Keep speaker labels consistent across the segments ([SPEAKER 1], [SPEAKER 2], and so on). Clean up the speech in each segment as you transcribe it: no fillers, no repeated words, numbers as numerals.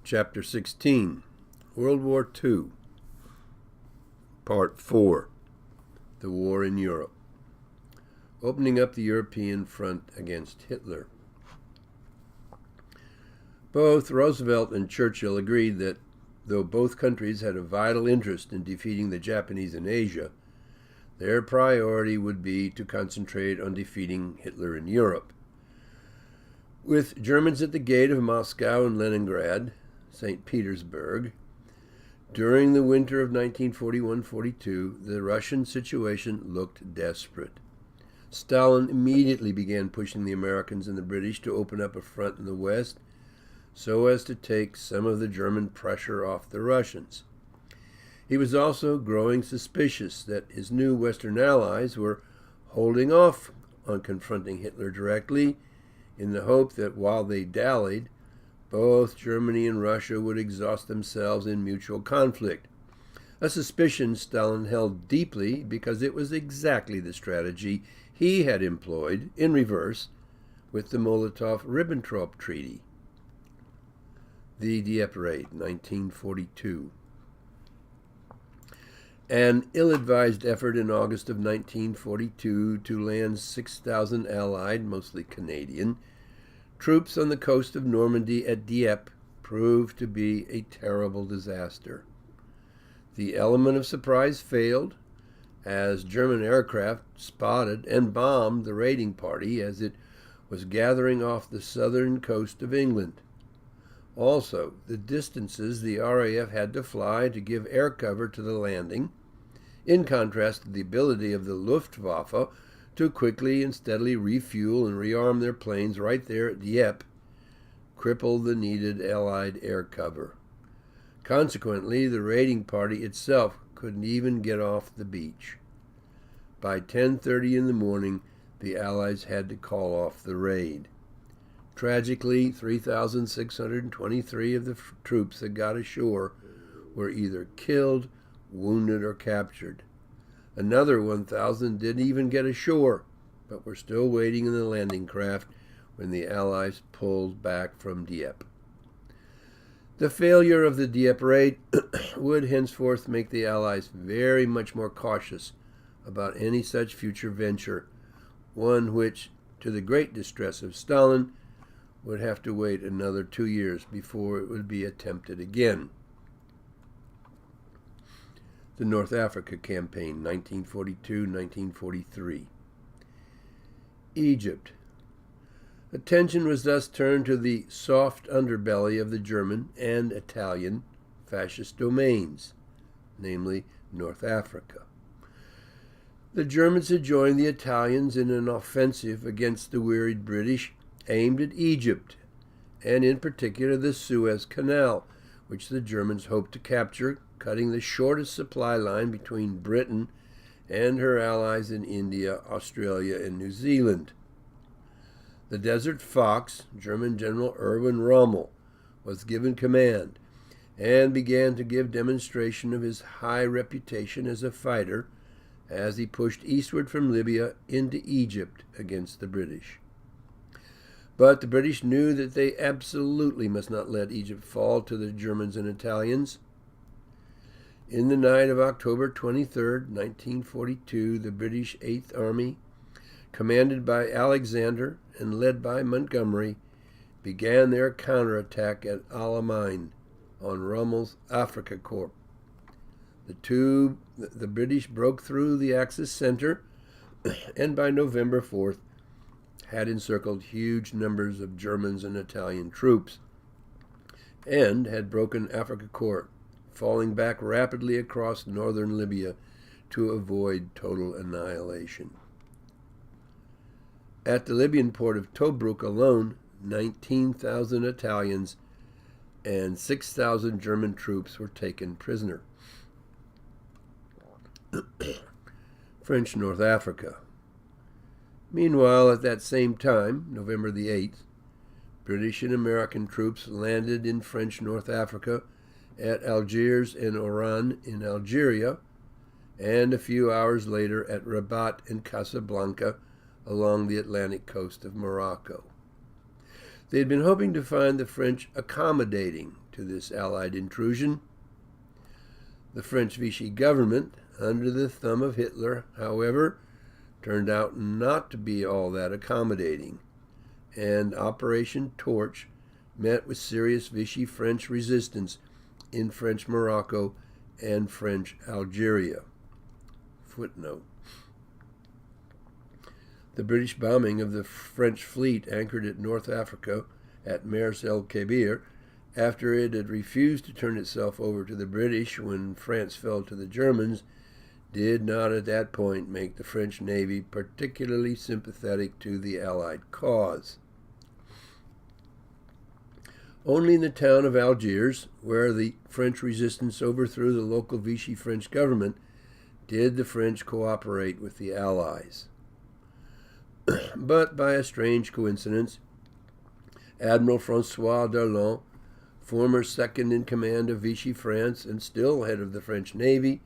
[SPEAKER 1] Chapter 16, World War II, Part 4, The War in Europe, opening up the European front against Hitler. Both Roosevelt and Churchill agreed that, though both countries had a vital interest in defeating the Japanese in Asia, their priority would be to concentrate on defeating Hitler in Europe. With Germans at the gate of Moscow and Leningrad, St. Petersburg, during the winter of 1941-42, the Russian situation looked desperate. Stalin immediately began pushing the Americans and the British to open up a front in the West so as to take some of the German pressure off the Russians. He was also growing suspicious that his new Western allies were holding off on confronting Hitler directly in the hope that while they dallied, both Germany and Russia would exhaust themselves in mutual conflict, a suspicion Stalin held deeply because it was exactly the strategy he had employed, in reverse, with the Molotov-Ribbentrop Treaty. The Dieppe Raid, 1942. An ill-advised effort in August of 1942 to land 6,000 Allied, mostly Canadian, troops on the coast of Normandy at Dieppe proved to be a terrible disaster. The element of surprise failed, as German aircraft spotted and bombed the raiding party as it was gathering off the southern coast of England. Also, the distances the RAF had to fly to give air cover to the landing, in contrast to the ability of the Luftwaffe to quickly and steadily refuel and rearm their planes right there at Dieppe, crippled the needed Allied air cover. Consequently, the raiding party itself couldn't even get off the beach. By 10:30 in the morning, the Allies had to call off the raid. Tragically, 3,623 of the troops that got ashore were either killed, wounded, or captured. Another 1,000 didn't even get ashore, but were still waiting in the landing craft when the Allies pulled back from Dieppe. The failure of the Dieppe raid would henceforth make the Allies very much more cautious about any such future venture, one which, to the great distress of Stalin, would have to wait another 2 years before it would be attempted again. The North Africa Campaign, 1942-1943. Egypt. Attention was thus turned to the soft underbelly of the German and Italian fascist domains, namely North Africa. The Germans had joined the Italians in an offensive against the wearied British aimed at Egypt, and in particular the Suez Canal, which the Germans hoped to capture, cutting the shortest supply line between Britain and her allies in India, Australia, and New Zealand. The Desert Fox, German General Erwin Rommel, was given command and began to give demonstration of his high reputation as a fighter as he pushed eastward from Libya into Egypt against the British. But the British knew that they absolutely must not let Egypt fall to the Germans and Italians. In the night of October 23, 1942, the British Eighth Army, commanded by Alexander and led by Montgomery, began their counterattack at Alamein on Rommel's Afrika Korps. The British broke through the Axis center and by November 4th had encircled huge numbers of Germans and Italian troops and had broken Afrika Korps, falling back rapidly across northern Libya to avoid total annihilation. At the Libyan port of Tobruk alone, 19,000 Italians and 6,000 German troops were taken prisoner. French North Africa. Meanwhile, at that same time, November the 8th, British and American troops landed in French North Africa at Algiers and Oran in Algeria, and a few hours later at Rabat and Casablanca along the Atlantic coast of Morocco. They had been hoping to find the French accommodating, to this Allied intrusion. The French Vichy government, under the thumb of Hitler, however, turned out not to be all that accommodating, and Operation Torch met with serious Vichy French resistance in French Morocco and French Algeria. Footnote. The British bombing of the French fleet anchored at North Africa at Mers el-Kebir, after it had refused to turn itself over to the British when France fell to the Germans, did not at that point make the French Navy particularly sympathetic to the Allied cause. Only in the town of Algiers, where the French resistance overthrew the local Vichy French government, did the French cooperate with the Allies. But by a strange coincidence, Admiral François Darlan, former second in command of Vichy France and still head of the French Navy,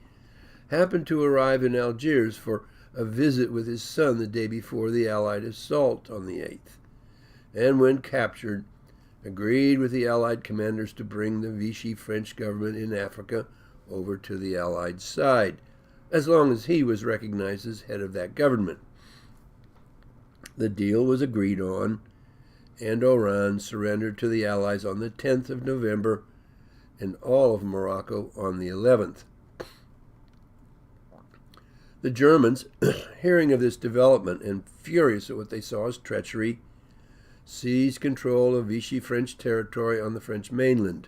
[SPEAKER 1] happened to arrive in Algiers for a visit with his son the day before the Allied assault on the 8th, and when captured, agreed with the Allied commanders to bring the Vichy French government in Africa over to the Allied side, as long as he was recognized as head of that government. The deal was agreed on, and Oran surrendered to the Allies on the 10th of November, and all of Morocco on the 11th. The Germans, hearing of this development and furious at what they saw as treachery, seized control of Vichy French territory on the French mainland.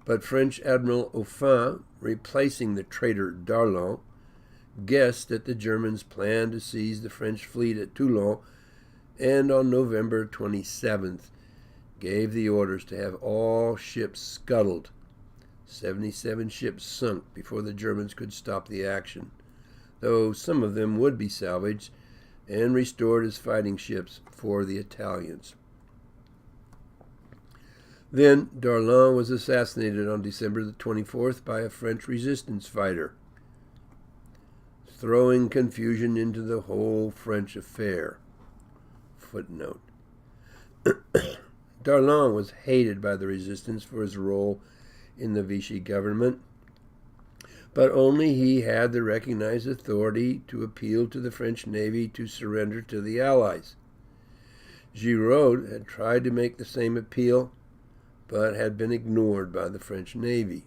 [SPEAKER 1] But French Admiral Oufin, replacing the traitor Darlan, guessed that the Germans planned to seize the French fleet at Toulon, and on November 27th gave the orders to have all ships scuttled. 77 ships sunk before the Germans could stop the action, though some of them would be salvaged and restored as fighting ships for the Italians. Then Darlan was assassinated on December the 24th by a French resistance fighter, throwing confusion into the whole French affair. Footnote. Darlan was hated by the resistance for his role in the Vichy government, but only he had the recognized authority to appeal to the French Navy to surrender to the Allies. Giraud had tried to make the same appeal, but had been ignored by the French Navy.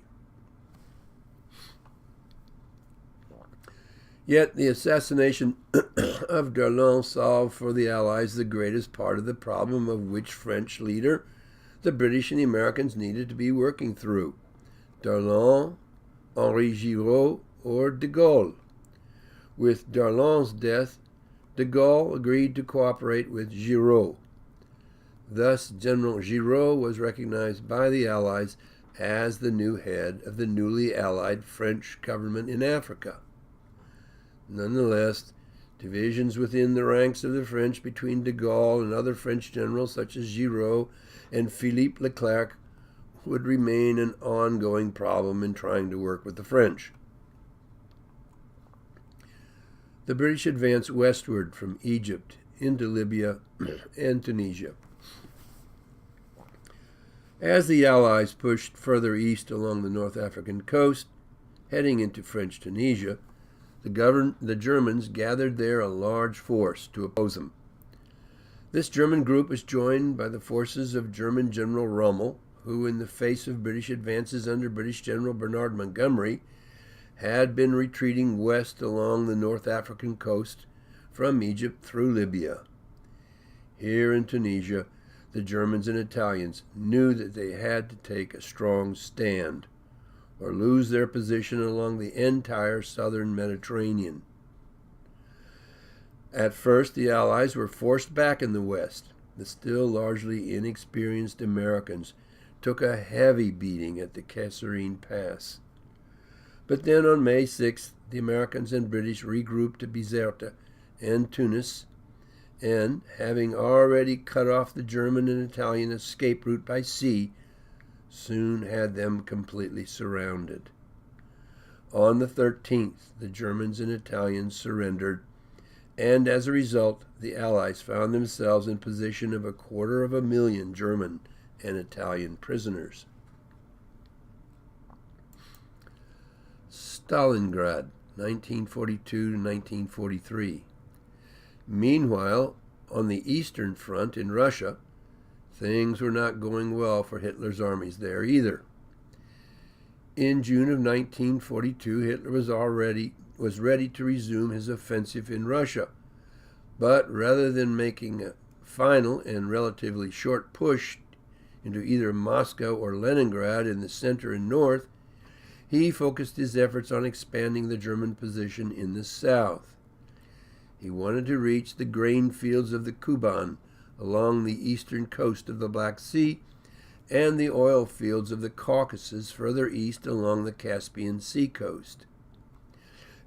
[SPEAKER 1] Yet the assassination of Darlan solved for the Allies the greatest part of the problem of which French leader the British and the Americans needed to be working through: Darlan, Henri Giraud, or de Gaulle. With Darlan's death, de Gaulle agreed to cooperate with Giraud. Thus, General Giraud was recognized by the Allies as the new head of the newly allied French government in Africa. Nonetheless, divisions within the ranks of the French between de Gaulle and other French generals such as Giraud and Philippe Leclerc would remain an ongoing problem in trying to work with the French. The British advanced westward from Egypt into Libya and Tunisia. As the Allies pushed further east along the North African coast, heading into French Tunisia, the Germans gathered there a large force to oppose them. This German group was joined by the forces of German General Rommel, who, in the face of British advances under British General Bernard Montgomery, had been retreating west along the North African coast from Egypt through Libya. Here in Tunisia, the Germans and Italians knew that they had to take a strong stand, or lose their position along the entire southern Mediterranean. At first, the Allies were forced back in the west. The still largely inexperienced Americans took a heavy beating at the Kasserine Pass. But then on May 6th, the Americans and British regrouped to Bizerte and Tunis, and, having already cut off the German and Italian escape route by sea, soon had them completely surrounded. On the 13th, the Germans and Italians surrendered, and as a result, the Allies found themselves in possession of 250,000 German and Italian prisoners. Stalingrad, 1942 to 1943. Meanwhile, on the Eastern Front in Russia, things were not going well for Hitler's armies there either. In June of 1942, Hitler was ready to resume his offensive in Russia, but rather than making a final and relatively short push into either Moscow or Leningrad in the center and north, he focused his efforts on expanding the German position in the south. He wanted to reach the grain fields of the Kuban along the eastern coast of the Black Sea and the oil fields of the Caucasus further east along the Caspian Sea coast.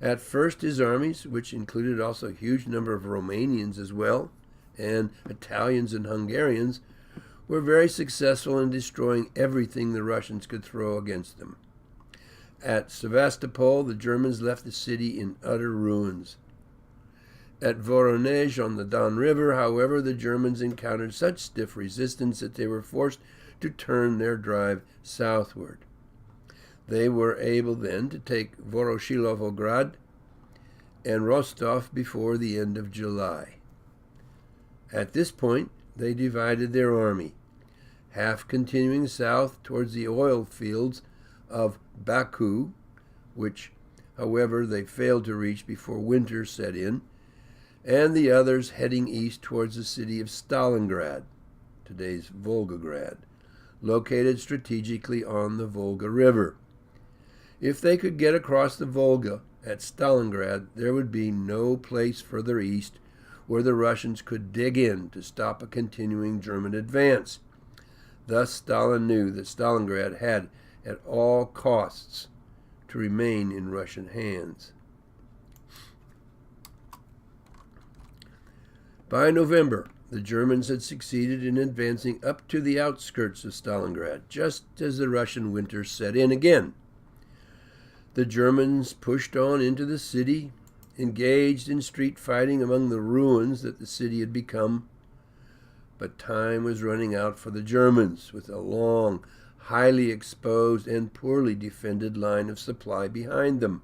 [SPEAKER 1] At first, his armies, which included also a huge number of Romanians as well, and Italians and Hungarians, were very successful in destroying everything the Russians could throw against them. At Sevastopol, the Germans left the city in utter ruins. At Voronezh on the Don River, however, the Germans encountered such stiff resistance that they were forced to turn their drive southward. They were able then to take Voroshilovgrad and Rostov before the end of July. At this point, they divided their army, half continuing south towards the oil fields of Baku, which, however, they failed to reach before winter set in, and the others heading east towards the city of Stalingrad, today's Volgograd, located strategically on the Volga River. If they could get across the Volga at Stalingrad, there would be no place further east where the Russians could dig in to stop a continuing German advance. Thus, Stalin knew that Stalingrad had, at all costs, to remain in Russian hands. By November, the Germans had succeeded in advancing up to the outskirts of Stalingrad, just as the Russian winter set in again. The Germans pushed on into the city, engaged in street fighting among the ruins that the city had become. But time was running out for the Germans, with a long, highly exposed and poorly defended line of supply behind them.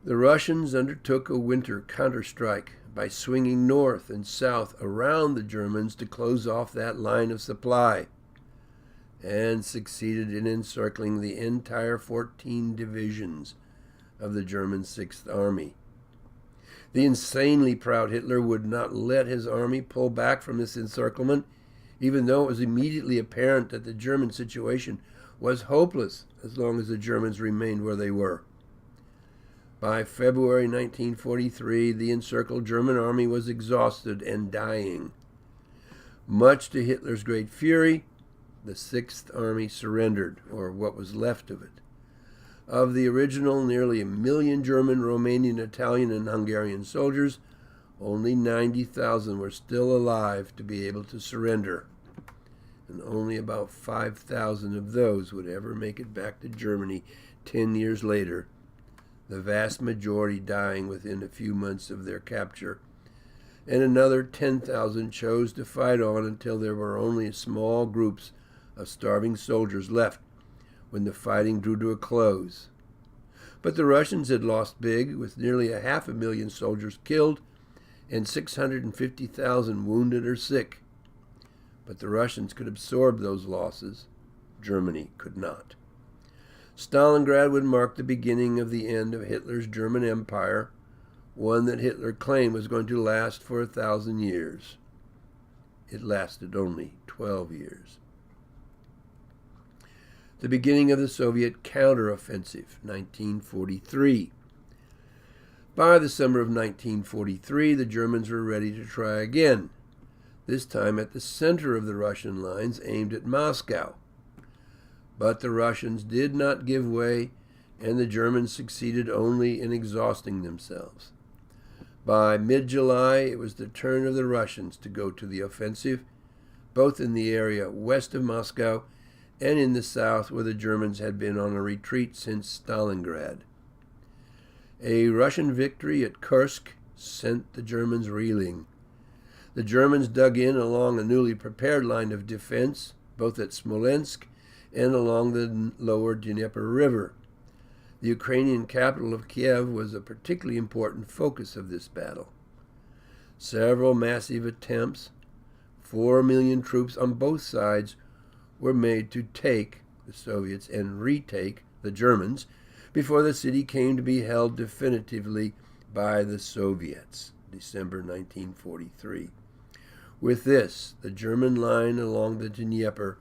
[SPEAKER 1] The Russians undertook a winter counterstrike by swinging north and south around the Germans to close off that line of supply, and succeeded in encircling the entire 14 divisions of the German Sixth Army. The insanely proud Hitler would not let his army pull back from this encirclement, even though it was immediately apparent that the German situation was hopeless as long as the Germans remained where they were. By February 1943, the encircled German army was exhausted and dying. Much to Hitler's great fury, the Sixth Army surrendered, or what was left of it. Of the original nearly 1 million German, Romanian, Italian, and Hungarian soldiers, only 90,000 were still alive to be able to surrender, and only about 5,000 of those would ever make it back to Germany 10 years later, the vast majority dying within a few months of their capture, and another 10,000 chose to fight on until there were only small groups of starving soldiers left when the fighting drew to a close. But the Russians had lost big, with nearly 500,000 soldiers killed and 650,000 wounded or sick. But the Russians could absorb those losses. Germany could not. Stalingrad would mark the beginning of the end of Hitler's German Empire, one that Hitler claimed was going to last for 1,000 years. It lasted only 12 years. The beginning of the Soviet counteroffensive, 1943. By the summer of 1943, the Germans were ready to try again, this time at the center of the Russian lines aimed at Moscow. But the Russians did not give way, and the Germans succeeded only in exhausting themselves. By mid-July, it was the turn of the Russians to go to the offensive, both in the area west of Moscow and in the south, where the Germans had been on a retreat since Stalingrad. A Russian victory at Kursk sent the Germans reeling. The Germans dug in along a newly prepared line of defense, both at Smolensk and along the lower Dnieper River. The Ukrainian capital of Kiev was a particularly important focus of this battle. Several massive attempts, 4 million troops on both sides, were made to take the Soviets and retake the Germans before the city came to be held definitively by the Soviets, December 1943. With this, the German line along the Dnieper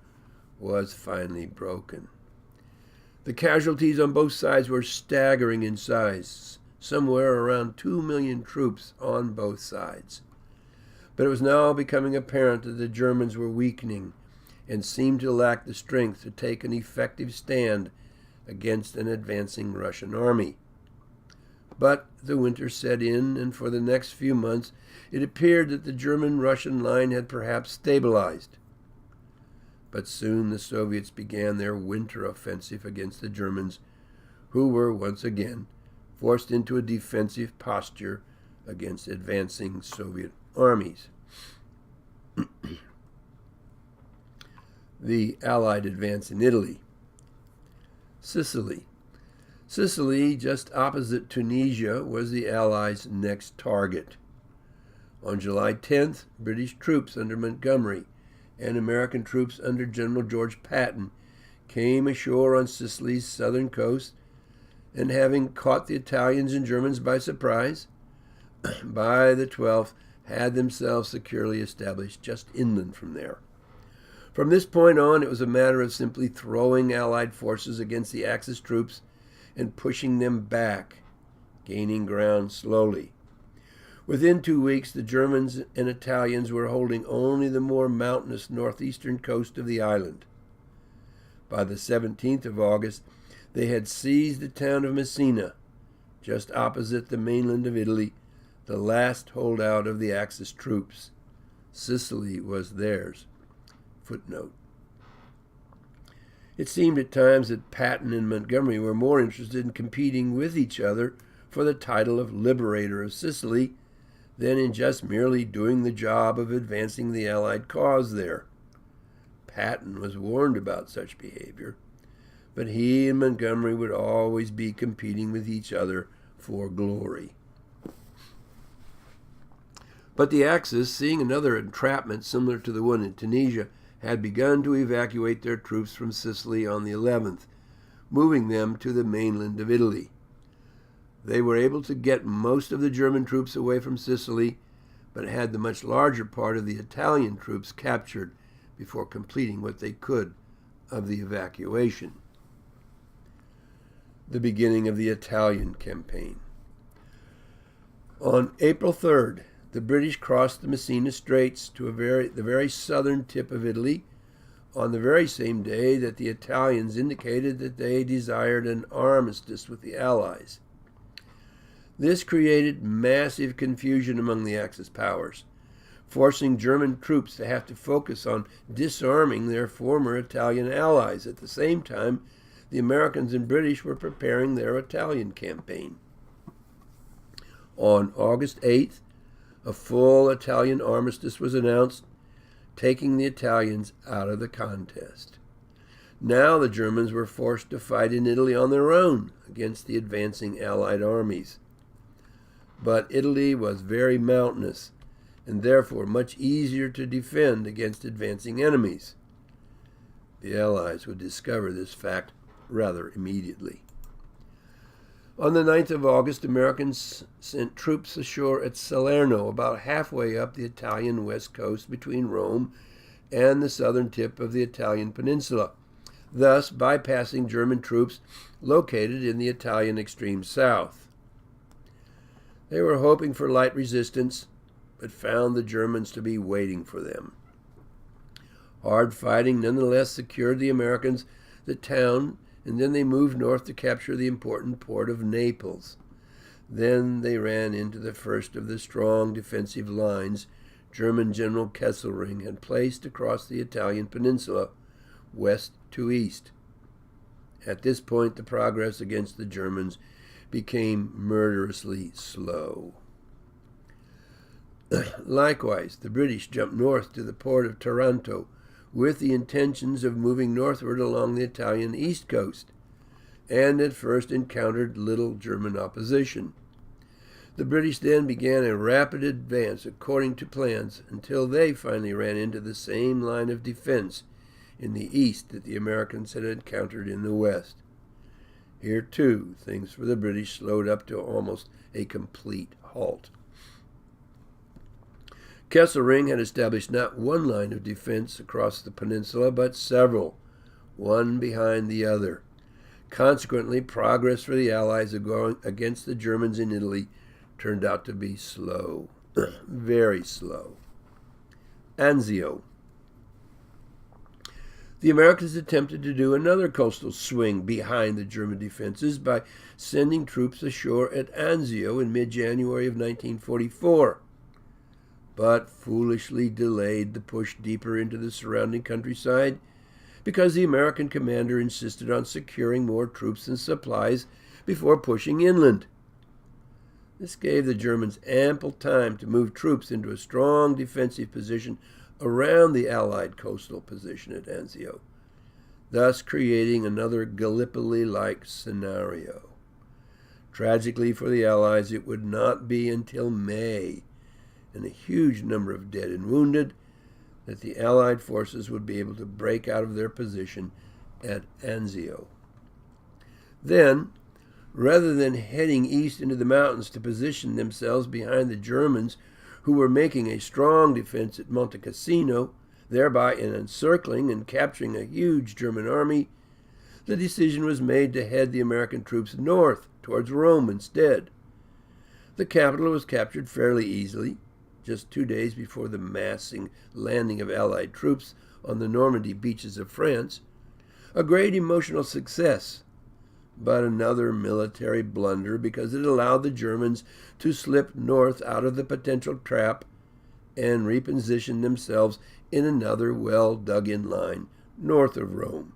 [SPEAKER 1] was finally broken. The casualties on both sides were staggering in size, somewhere around 2 million troops on both sides. But it was now becoming apparent that the Germans were weakening and seemed to lack the strength to take an effective stand against an advancing Russian army. But the winter set in, and for the next few months it appeared that the German-Russian line had perhaps stabilized. But soon the Soviets began their winter offensive against the Germans, who were once again forced into a defensive posture against advancing Soviet armies. The Allied advance in Italy. Sicily. Sicily, just opposite Tunisia, was the Allies' next target. On July 10th, British troops under Montgomery and American troops under General George Patton came ashore on Sicily's southern coast, and having caught the Italians and Germans by surprise, by the 12th had themselves securely established just inland from there. From this point on, it was a matter of simply throwing Allied forces against the Axis troops and pushing them back, gaining ground slowly. Within 2 weeks, the Germans and Italians were holding only the more mountainous northeastern coast of the island. By the 17th of August, they had seized the town of Messina, just opposite the mainland of Italy, the last holdout of the Axis troops. Sicily was theirs. Footnote. It seemed at times that Patton and Montgomery were more interested in competing with each other for the title of liberator of Sicily than in just merely doing the job of advancing the Allied cause there. Patton was warned about such behavior, but he and Montgomery would always be competing with each other for glory. But the Axis, seeing another entrapment similar to the one in Tunisia, had begun to evacuate their troops from Sicily on the 11th, moving them to the mainland of Italy. They were able to get most of the German troops away from Sicily, but had the much larger part of the Italian troops captured before completing what they could of the evacuation. The beginning of the Italian campaign. On April 3rd, the British crossed the Messina Straits to the very southern tip of Italy, on the very same day that the Italians indicated that they desired an armistice with the Allies. This created massive confusion among the Axis powers, forcing German troops to have to focus on disarming their former Italian allies. At the same time, the Americans and British were preparing their Italian campaign. On August 8th, a full Italian armistice was announced, taking the Italians out of the contest. Now the Germans were forced to fight in Italy on their own against the advancing Allied armies. But Italy was very mountainous, and therefore much easier to defend against advancing enemies. The Allies would discover this fact rather immediately. On the 9th of August, Americans sent troops ashore at Salerno, about halfway up the Italian west coast between Rome and the southern tip of the Italian peninsula, thus bypassing German troops located in the Italian extreme south. They were hoping for light resistance, but found the Germans to be waiting for them. Hard fighting nonetheless secured the Americans the town, and then they moved north to capture the important port of Naples. Then they ran into the first of the strong defensive lines German General Kesselring had placed across the Italian peninsula, west to east. At this point, the progress against the Germans became murderously slow. Likewise, the British jumped north to the port of Taranto with the intentions of moving northward along the Italian east coast, and at first encountered little German opposition. The British then began a rapid advance according to plans until they finally ran into the same line of defense in the east that the Americans had encountered in the west. Here, too, things for the British slowed up to almost a complete halt. Kesselring had established not one line of defense across the peninsula, but several, one behind the other. Consequently, progress for the Allies against the Germans in Italy turned out to be slow, very slow. Anzio. The Americans attempted to do another coastal swing behind the German defenses by sending troops ashore at Anzio in mid-January of 1944, but foolishly delayed the push deeper into the surrounding countryside because the American commander insisted on securing more troops and supplies before pushing inland. This gave the Germans ample time to move troops into a strong defensive position around the Allied coastal position at Anzio, thus creating another Gallipoli-like scenario. Tragically for the Allies, it would not be until May, and a huge number of dead and wounded, that the Allied forces would be able to break out of their position at Anzio. Then, rather than heading east into the mountains to position themselves behind the Germans who were making a strong defense at Monte Cassino, thereby encircling and capturing a huge German army, the decision was made to head the American troops north towards Rome instead. The capital was captured fairly easily, just 2 days before the massing landing of Allied troops on the Normandy beaches of France, a great emotional success, but another military blunder because it allowed the Germans to slip north out of the potential trap and reposition themselves in another well-dug-in line north of Rome.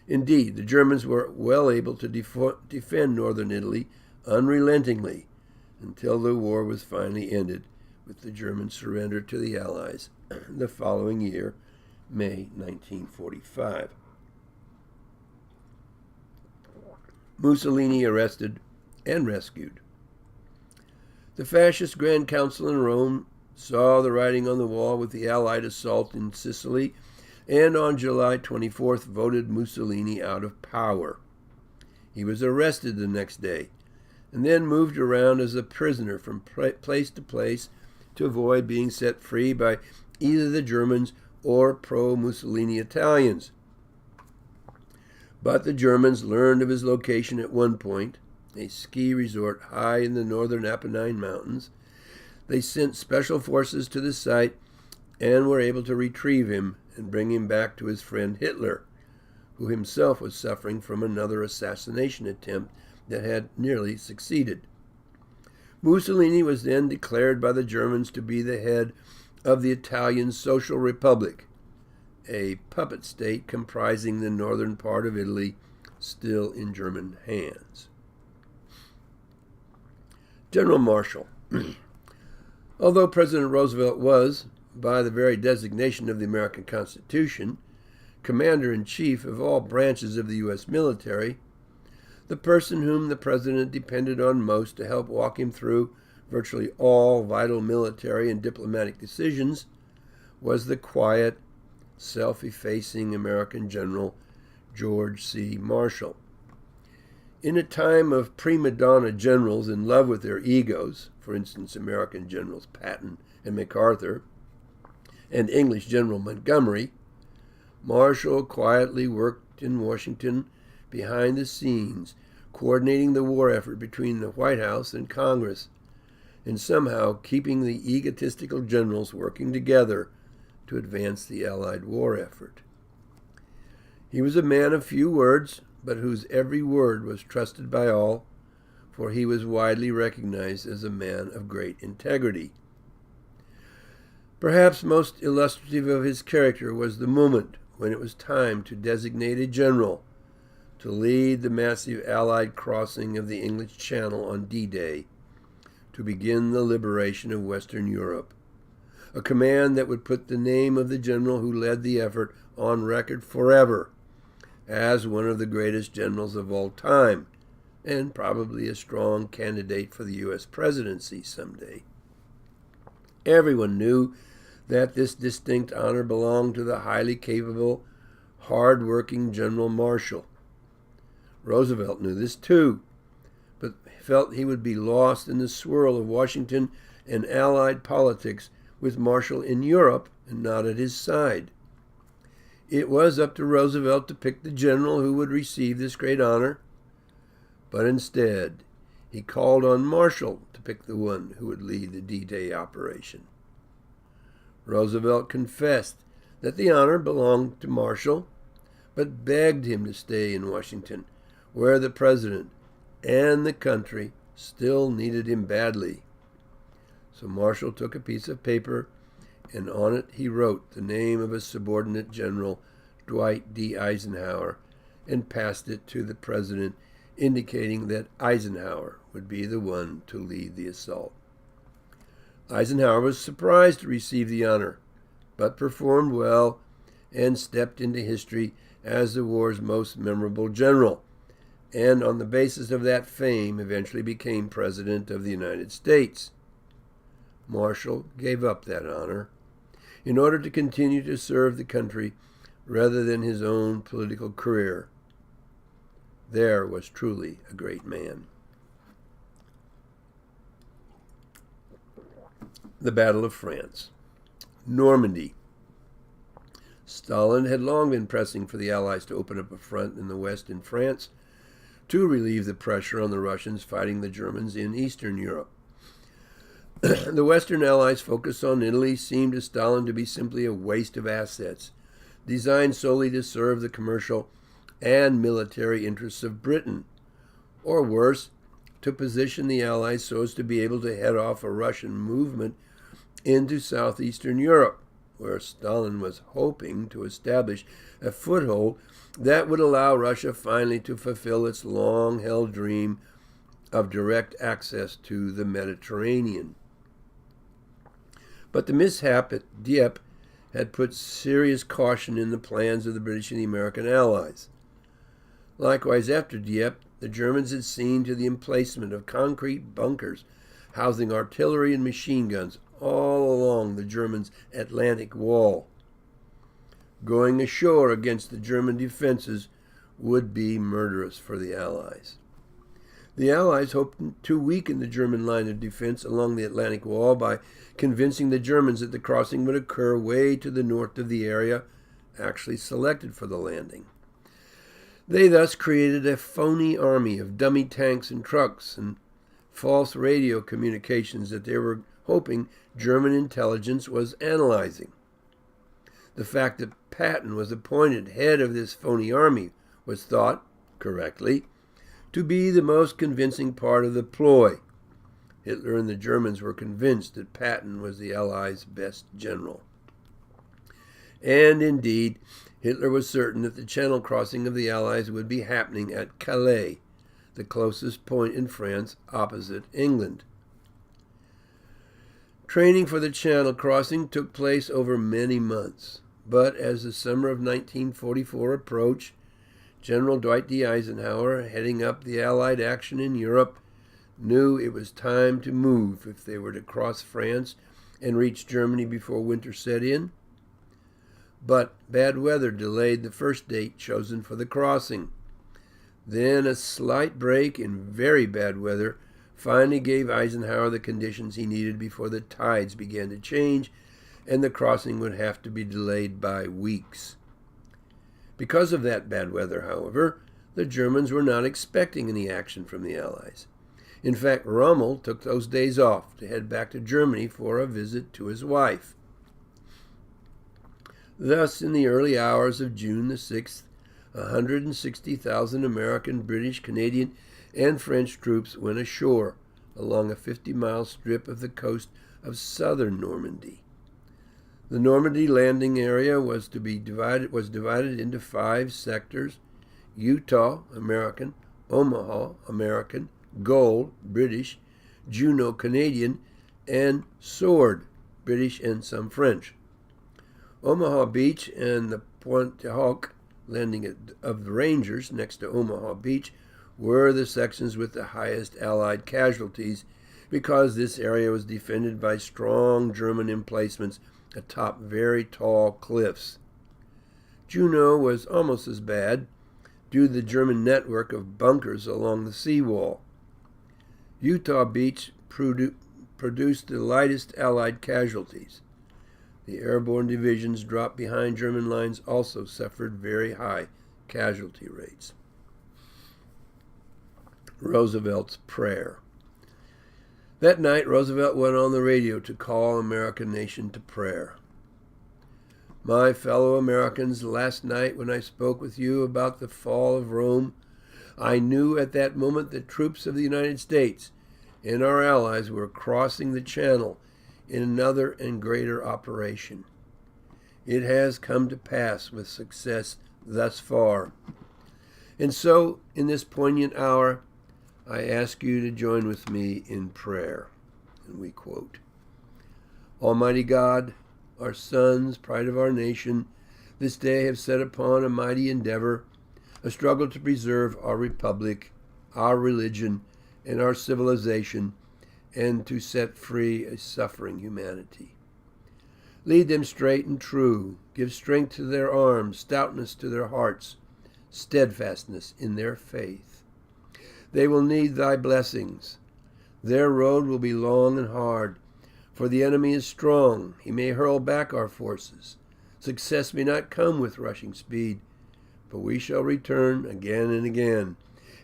[SPEAKER 1] Indeed, the Germans were well able to defend northern Italy unrelentingly until the war was finally ended with the German surrender to the Allies the following year, May 1945. Mussolini arrested and rescued. The fascist Grand Council in Rome saw the writing on the wall with the Allied assault in Sicily, and on July 24th voted Mussolini out of power. He was arrested the next day, and then moved around as a prisoner from place to place to avoid being set free by either the Germans or pro-Mussolini Italians. But the Germans learned of his location at one point, a ski resort high in the northern Apennine Mountains. They sent special forces to the site and were able to retrieve him and bring him back to his friend Hitler, who himself was suffering from another assassination attempt that had nearly succeeded. Mussolini was then declared by the Germans to be the head of the Italian Social Republic, a puppet state comprising the northern part of Italy, still in German hands. General Marshall. Although President Roosevelt was, by the very designation of the American Constitution, commander-in-chief of all branches of the U.S. military, the person whom the president depended on most to help walk him through virtually all vital military and diplomatic decisions was the quiet, self-effacing American general George C. Marshall. In a time of prima donna generals in love with their egos, for instance, American generals Patton and MacArthur, and English General Montgomery, Marshall quietly worked in Washington behind the scenes, coordinating the war effort between the White House and Congress, and somehow keeping the egotistical generals working together to advance the Allied war effort. He was a man of few words, but whose every word was trusted by all, for he was widely recognized as a man of great integrity. Perhaps most illustrative of his character was the moment when it was time to designate a general to lead the massive Allied crossing of the English Channel on D-Day, to begin the liberation of Western Europe, a command that would put the name of the general who led the effort on record forever as one of the greatest generals of all time, and probably a strong candidate for the U.S. presidency someday. Everyone knew that this distinct honor belonged to the highly capable, hard-working General Marshall. Roosevelt knew this too, but felt he would be lost in the swirl of Washington and Allied politics with Marshall in Europe and not at his side. It was up to Roosevelt to pick the general who would receive this great honor, but instead he called on Marshall to pick the one who would lead the D-Day operation. Roosevelt confessed that the honor belonged to Marshall, but begged him to stay in Washington, where the president and the country still needed him badly. So Marshall took a piece of paper, and on it he wrote the name of a subordinate general, Dwight D. Eisenhower, and passed it to the president, indicating that Eisenhower would be the one to lead the assault. Eisenhower was surprised to receive the honor, but performed well and stepped into history as the war's most memorable general, and on the basis of that fame eventually became President of the United States. Marshall gave up that honor in order to continue to serve the country rather than his own political career. There was truly a great man. The Battle of France. Normandy. Stalin had long been pressing for the Allies to open up a front in the west in France to relieve the pressure on the Russians fighting the Germans in Eastern Europe. The Western Allies' focus on Italy seemed to Stalin to be simply a waste of assets, designed solely to serve the commercial and military interests of Britain, or worse, to position the Allies so as to be able to head off a Russian movement into southeastern Europe, where Stalin was hoping to establish a foothold that would allow Russia finally to fulfill its long-held dream of direct access to the Mediterranean. But the mishap at Dieppe had put serious caution in the plans of the British and the American allies. Likewise, after Dieppe, the Germans had seen to the emplacement of concrete bunkers housing artillery and machine guns all along the Germans' Atlantic wall. Going ashore against the German defenses would be murderous for the Allies. The Allies hoped to weaken the German line of defense along the Atlantic wall by convincing the Germans that the crossing would occur way to the north of the area actually selected for the landing. They thus created a phony army of dummy tanks and trucks and false radio communications that they were hoping German intelligence was analyzing. The fact that Patton was appointed head of this phony army was thought, correctly, to be the most convincing part of the ploy. Hitler and the Germans were convinced that Patton was the Allies' best general. And indeed, Hitler was certain that the Channel crossing of the Allies would be happening at Calais, the closest point in France opposite England. Training for the Channel crossing took place over many months, but as the summer of 1944 approached, General Dwight D. Eisenhower, heading up the Allied action in Europe, knew it was time to move if they were to cross France and reach Germany before winter set in. But bad weather delayed the first date chosen for the crossing. Then a slight break in very bad weather finally gave Eisenhower the conditions he needed before the tides began to change, and the crossing would have to be delayed by weeks. Because of that bad weather, however, the Germans were not expecting any action from the Allies. In fact, Rommel took those days off to head back to Germany for a visit to his wife. Thus, in the early hours of June the 6th, 160,000 American, British, Canadian, and French troops went ashore along a 50-mile strip of the coast of southern Normandy. The Normandy landing area was divided into 5 sectors: Utah, American; Omaha, American; Gold, British; Juno, Canadian, and Sword, British and some French. Omaha Beach and the Pointe du Hoc landing of the Rangers next to Omaha Beach were the sections with the highest Allied casualties because this area was defended by strong German emplacements atop very tall cliffs. Juno was almost as bad due to the German network of bunkers along the seawall. Utah Beach produced the lightest Allied casualties. The airborne divisions dropped behind German lines also suffered very high casualty rates. Roosevelt's prayer. That night, Roosevelt went on the radio to call American nation to prayer. My fellow Americans, last night when I spoke with you about the fall of Rome, I knew at that moment that troops of the United States and our allies were crossing the channel in another and greater operation. It has come to pass with success thus far. And so, in this poignant hour, I ask you to join with me in prayer. And we quote, Almighty God, our sons, pride of our nation, this day have set upon a mighty endeavor, a struggle to preserve our republic, our religion, and our civilization, and to set free a suffering humanity. Lead them straight and true. Give strength to their arms, stoutness to their hearts, steadfastness in their faith. They will need thy blessings. Their road will be long and hard, for the enemy is strong. He may hurl back our forces. Success may not come with rushing speed, but we shall return again and again.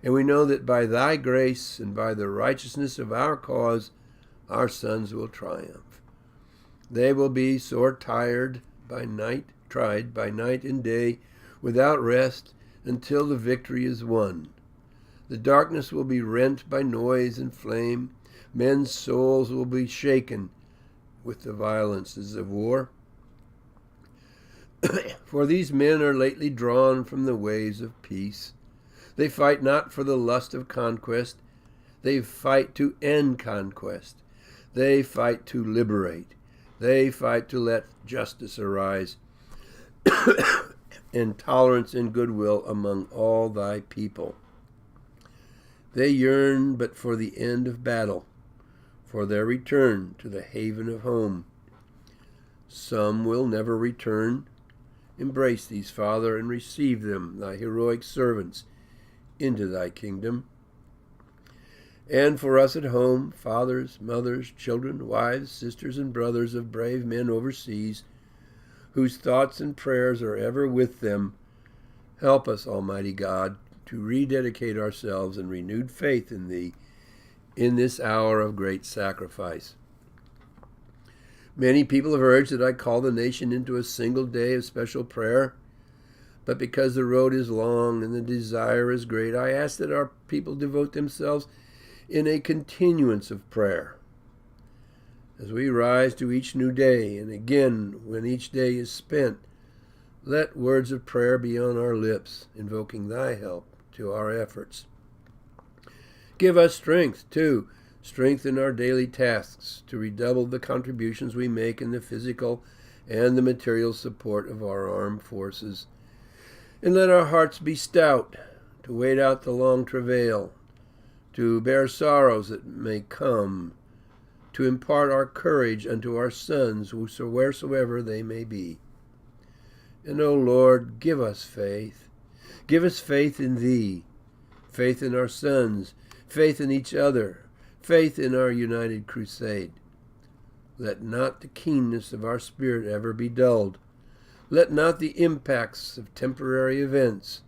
[SPEAKER 1] And we know that by thy grace and by the righteousness of our cause, our sons will triumph. They will be sore tried by night and day, without rest, until the victory is won. The darkness will be rent by noise and flame. Men's souls will be shaken with the violences of war. For these men are lately drawn from the ways of peace. They fight not for the lust of conquest. They fight to end conquest. They fight to liberate. They fight to let justice arise, and tolerance and goodwill among all thy people. They yearn but for the end of battle, for their return to the haven of home. Some will never return. Embrace these, Father, and receive them, thy heroic servants, into thy kingdom. And for us at home, fathers, mothers, children, wives, sisters, and brothers of brave men overseas, whose thoughts and prayers are ever with them, help us, Almighty God, to rededicate ourselves in renewed faith in thee in this hour of great sacrifice. Many people have urged that I call the nation into a single day of special prayer, but because the road is long and the desire is great, I ask that our people devote themselves in a continuance of prayer. As we rise to each new day, and again when each day is spent, let words of prayer be on our lips, invoking thy help to our efforts. Give us strength, too, strength in our daily tasks, to redouble the contributions we make in the physical and the material support of our armed forces. And let our hearts be stout, to wait out the long travail, to bear sorrows that may come, to impart our courage unto our sons, wheresoever they may be. And, O Lord, give us faith. Give us faith in thee, faith in our sons, faith in each other, faith in our united crusade. Let not the keenness of our spirit ever be dulled. Let not the impacts of temporary events,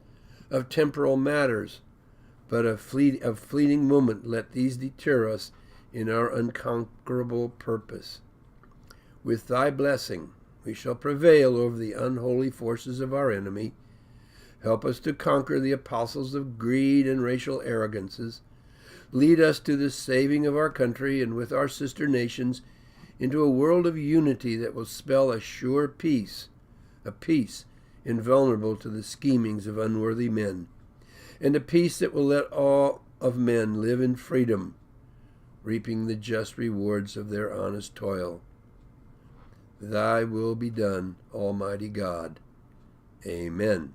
[SPEAKER 1] of temporal matters, but of fleeting moment, let these deter us in our unconquerable purpose. With thy blessing, we shall prevail over the unholy forces of our enemy. Help us to conquer the apostles of greed and racial arrogances. Lead us to the saving of our country and with our sister nations into a world of unity that will spell a sure peace, a peace invulnerable to the schemings of unworthy men, and a peace that will let all of men live in freedom, reaping the just rewards of their honest toil. Thy will be done, Almighty God. Amen.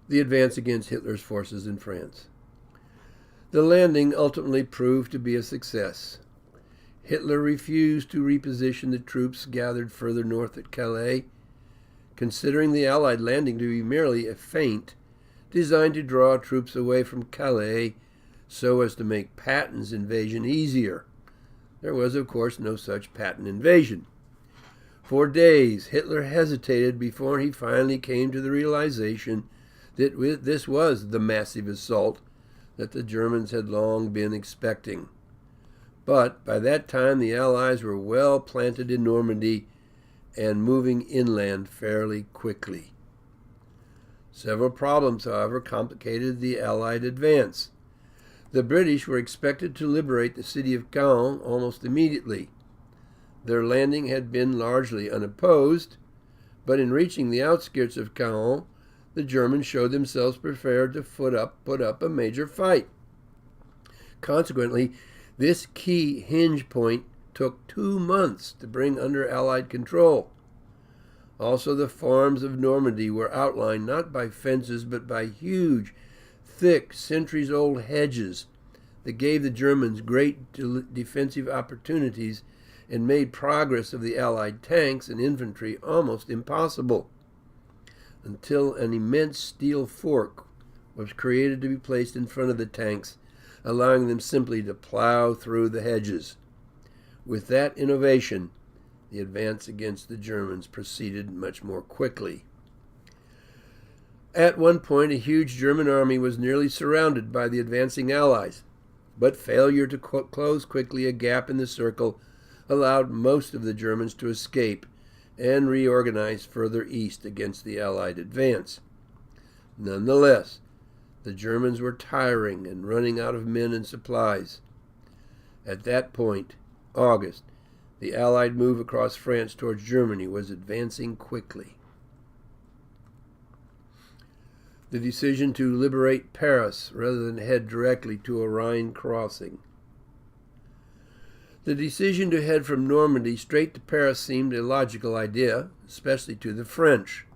[SPEAKER 1] The advance against Hitler's forces in France. The landing ultimately proved to be a success. Hitler refused to reposition the troops gathered further north at Calais, considering the Allied landing to be merely a feint designed to draw troops away from Calais so as to make Patton's invasion easier. There was, of course, no such Patton invasion. For days, Hitler hesitated before he finally came to the realization that this was the massive assault that the Germans had long been expecting. But by that time, the Allies were well planted in Normandy and moving inland fairly quickly. Several problems, however, complicated the Allied advance. The British were expected to liberate the city of Caen almost immediately. Their landing had been largely unopposed, but in reaching the outskirts of Caen, the Germans showed themselves prepared to put up a major fight. Consequently, this key hinge point took 2 months to bring under Allied control. Also, the farms of Normandy were outlined not by fences but by huge, thick, centuries-old hedges that gave the Germans great defensive opportunities and made progress of the Allied tanks and infantry almost impossible, until an immense steel fork was created to be placed in front of the tanks, allowing them simply to plow through the hedges. With that innovation, the advance against the Germans proceeded much more quickly. At one point, a huge German army was nearly surrounded by the advancing Allies, but failure to close quickly a gap in the circle allowed most of the Germans to escape and reorganize further east against the Allied advance. Nonetheless, the Germans were tiring and running out of men and supplies. At that point, August, the Allied move across France towards Germany was advancing quickly. The decision to liberate Paris rather than head directly to a Rhine crossing. The decision to head from Normandy straight to Paris seemed a logical idea, especially to the French.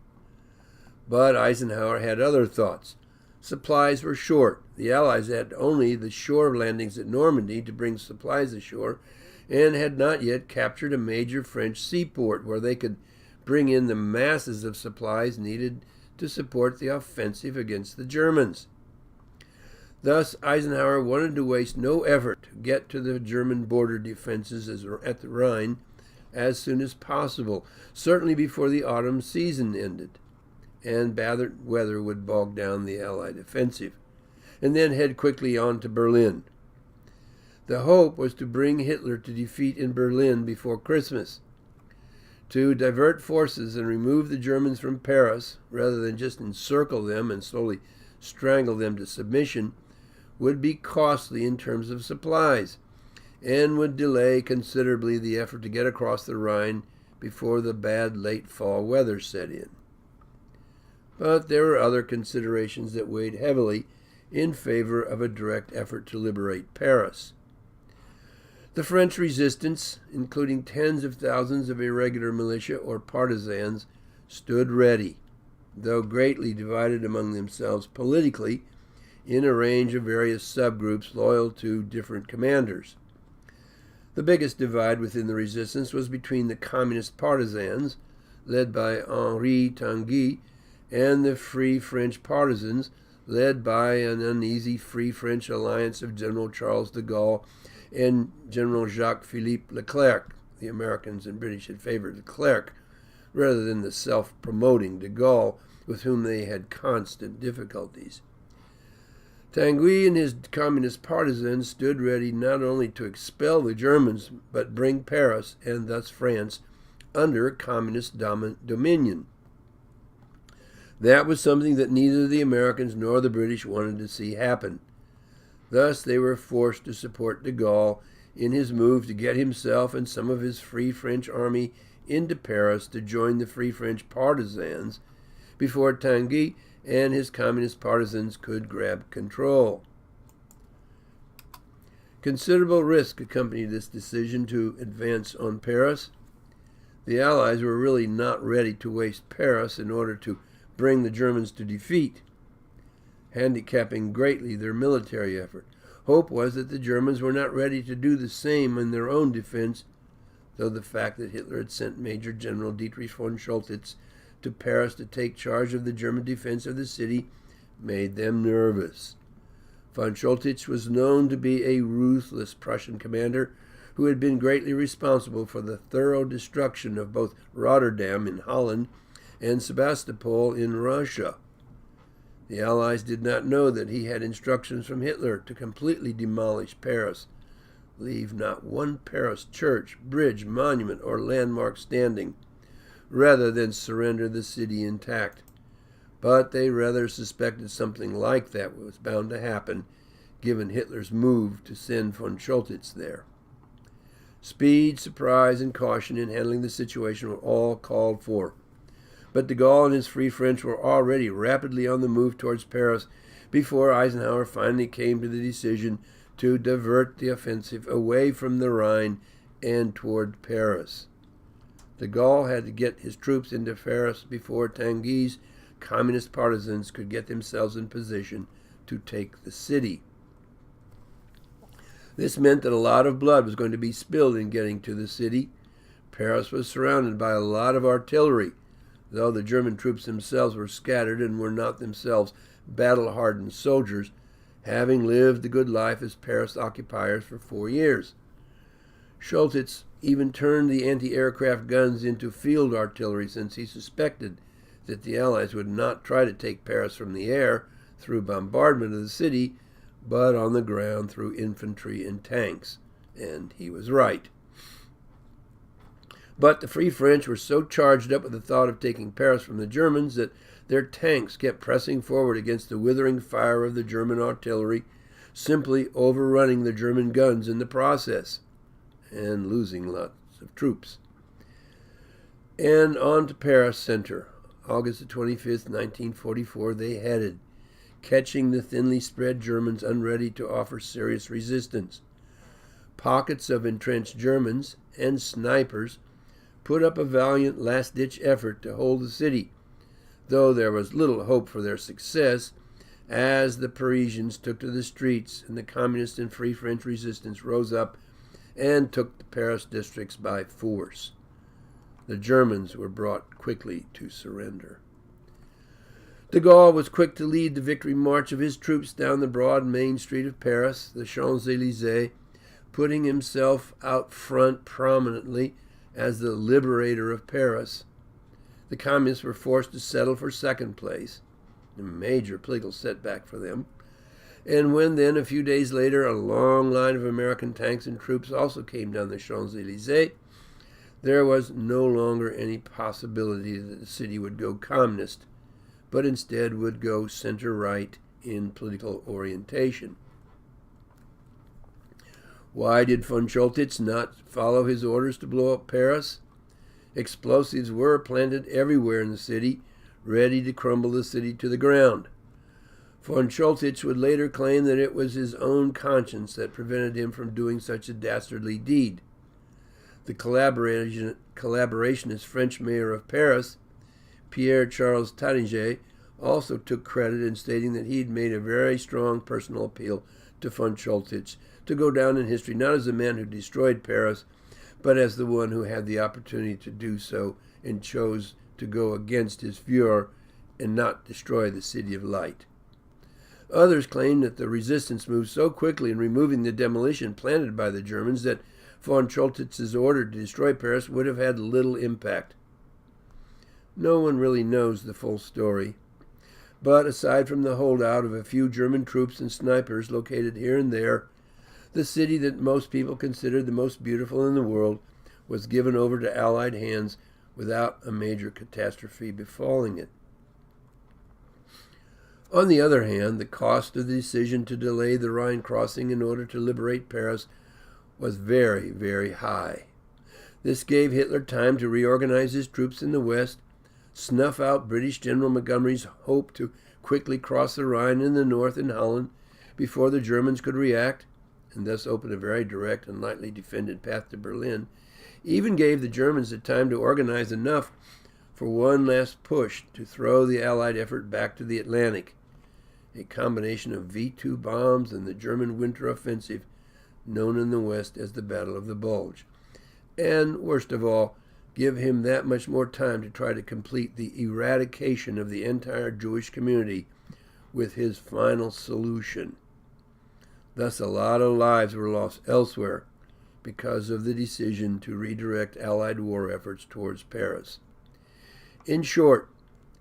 [SPEAKER 1] But Eisenhower had other thoughts. Supplies were short. The Allies had only the shore landings at Normandy to bring supplies ashore, and had not yet captured a major French seaport where they could bring in the masses of supplies needed to support the offensive against the Germans. Thus, Eisenhower wanted to waste no effort to get to the German border defenses at the Rhine as soon as possible, certainly before the autumn season ended, and bad weather would bog down the Allied offensive, and then head quickly on to Berlin. The hope was to bring Hitler to defeat in Berlin before Christmas. To divert forces and remove the Germans from Paris, rather than just encircle them and slowly strangle them to submission, would be costly in terms of supplies, and would delay considerably the effort to get across the Rhine before the bad late fall weather set in. But there were other considerations that weighed heavily in favor of a direct effort to liberate Paris. The French resistance, including tens of thousands of irregular militia or partisans, stood ready, though greatly divided among themselves politically in a range of various subgroups loyal to different commanders. The biggest divide within the resistance was between the communist partisans, led by Henri Tanguy, and the Free French partisans, led by an uneasy Free French alliance of General Charles de Gaulle and General Jacques-Philippe Leclerc. The Americans and British had favored Leclerc rather than the self-promoting de Gaulle, with whom they had constant difficulties. Tanguy and his communist partisans stood ready not only to expel the Germans, but bring Paris, and thus France, under communist dominion. That was something that neither the Americans nor the British wanted to see happen. Thus, they were forced to support de Gaulle in his move to get himself and some of his Free French army into Paris to join the Free French partisans before Tanguy and his communist partisans could grab control. Considerable risk accompanied this decision to advance on Paris. The Allies were really not ready to waste Paris in order to bring the Germans to defeat, handicapping greatly their military effort. Hope was that the Germans were not ready to do the same in their own defense, though the fact that Hitler had sent Major General Dietrich von Choltitz to Paris to take charge of the German defense of the city made them nervous. Von Choltitz was known to be a ruthless Prussian commander who had been greatly responsible for the thorough destruction of both Rotterdam in Holland and Sebastopol in Russia. The Allies did not know that he had instructions from Hitler to completely demolish Paris, leave not one Paris church, bridge, monument, or landmark standing, rather than surrender the city intact. But they rather suspected something like that was bound to happen, given Hitler's move to send von Choltitz there. Speed, surprise, and caution in handling the situation were all called for. But de Gaulle and his Free French were already rapidly on the move towards Paris before Eisenhower finally came to the decision to divert the offensive away from the Rhine and toward Paris. De Gaulle had to get his troops into Paris before Tanguy's communist partisans could get themselves in position to take the city. This meant that a lot of blood was going to be spilled in getting to the city. Paris was surrounded by a lot of artillery, though the German troops themselves were scattered and were not themselves battle-hardened soldiers, having lived a good life as Paris occupiers for 4 years. Choltitz even turned the anti-aircraft guns into field artillery, since he suspected that the Allies would not try to take Paris from the air through bombardment of the city, but on the ground through infantry and tanks. And he was right. But the Free French were so charged up with the thought of taking Paris from the Germans that their tanks kept pressing forward against the withering fire of the German artillery, simply overrunning the German guns in the process, and losing lots of troops. And on to Paris center. August the 25th, 1944, they headed, catching the thinly spread Germans unready to offer serious resistance. Pockets of entrenched Germans and snipers put up a valiant last-ditch effort to hold the city, though there was little hope for their success, as the Parisians took to the streets and the Communist and Free French resistance rose up and took the Paris districts by force. The Germans were brought quickly to surrender. De Gaulle was quick to lead the victory march of his troops down the broad main street of Paris, the Champs-Élysées, putting himself out front prominently as the liberator of Paris. The Communists were forced to settle for second place, a major political setback for them. And when then, a few days later, a long line of American tanks and troops also came down the Champs-Élysées, there was no longer any possibility that the city would go communist, but instead would go center-right in political orientation. Why did von Choltitz not follow his orders to blow up Paris? Explosives were planted everywhere in the city, ready to crumble the city to the ground. Von Choltitz would later claim that it was his own conscience that prevented him from doing such a dastardly deed. The collaborationist French mayor of Paris, Pierre-Charles Taittinger, also took credit in stating that he had made a very strong personal appeal to von Choltitz to go down in history not as the man who destroyed Paris, but as the one who had the opportunity to do so and chose to go against his Führer and not destroy the City of Light. Others claimed that the resistance moved so quickly in removing the demolition planted by the Germans that von Choltitz's order to destroy Paris would have had little impact. No one really knows the full story. But aside from the holdout of a few German troops and snipers located here and there, the city that most people considered the most beautiful in the world was given over to Allied hands without a major catastrophe befalling it. On the other hand, the cost of the decision to delay the Rhine crossing in order to liberate Paris was very, very high. This gave Hitler time to reorganize his troops in the west, snuff out British General Montgomery's hope to quickly cross the Rhine in the north in Holland before the Germans could react, and thus opened a very direct and lightly defended path to Berlin, even gave the Germans the time to organize enough for one last push to throw the Allied effort back to the Atlantic, a combination of V-2 bombs and the German winter offensive known in the West as the Battle of the Bulge. And, worst of all, give him that much more time to try to complete the eradication of the entire Jewish community with his final solution. Thus, a lot of lives were lost elsewhere because of the decision to redirect Allied war efforts towards Paris. In short,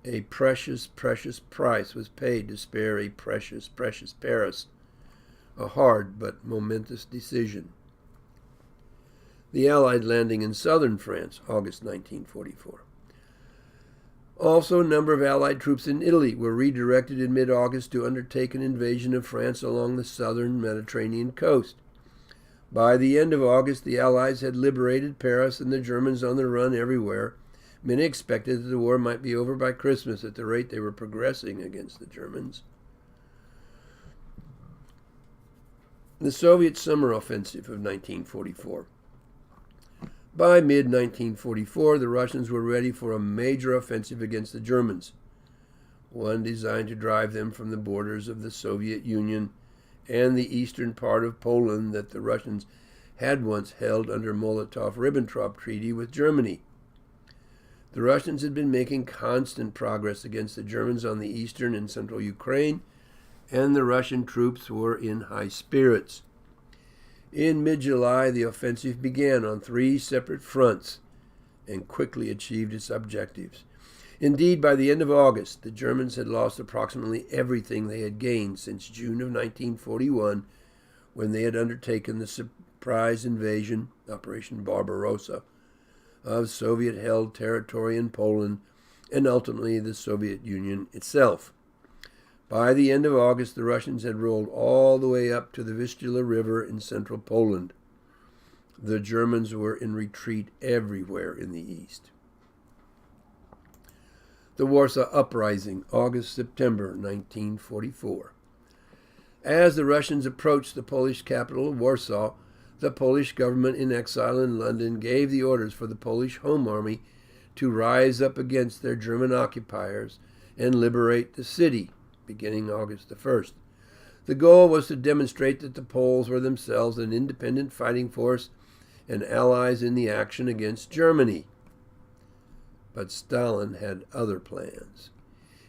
[SPEAKER 1] a precious, precious price was paid to spare a precious, precious Paris, a hard but momentous decision. The Allied landing in southern France, August 1944. Also, a number of Allied troops in Italy were redirected in mid-August to undertake an invasion of France along the southern Mediterranean coast. By the end of August, the Allies had liberated Paris and the Germans on the run everywhere. Many expected that the war might be over by Christmas at the rate they were progressing against the Germans. The Soviet summer offensive of 1944. By mid-1944, the Russians were ready for a major offensive against the Germans, one designed to drive them from the borders of the Soviet Union and the eastern part of Poland that the Russians had once held under Molotov-Ribbentrop Treaty with Germany. The Russians had been making constant progress against the Germans on the eastern and central Ukraine, and the Russian troops were in high spirits. In mid-July, the offensive began on 3 separate fronts and quickly achieved its objectives. Indeed, by the end of August, the Germans had lost approximately everything they had gained since June of 1941, when they had undertaken the surprise invasion, Operation Barbarossa, of Soviet-held territory in Poland and ultimately the Soviet Union itself. By the end of August, the Russians had rolled all the way up to the Vistula River in central Poland. The Germans were in retreat everywhere in the east. The Warsaw Uprising, August-September 1944. As the Russians approached the Polish capital of Warsaw, the Polish government in exile in London gave the orders for the Polish Home Army to rise up against their German occupiers and liberate the city, beginning August the 1st. The goal was to demonstrate that the Poles were themselves an independent fighting force and allies in the action against Germany. But Stalin had other plans.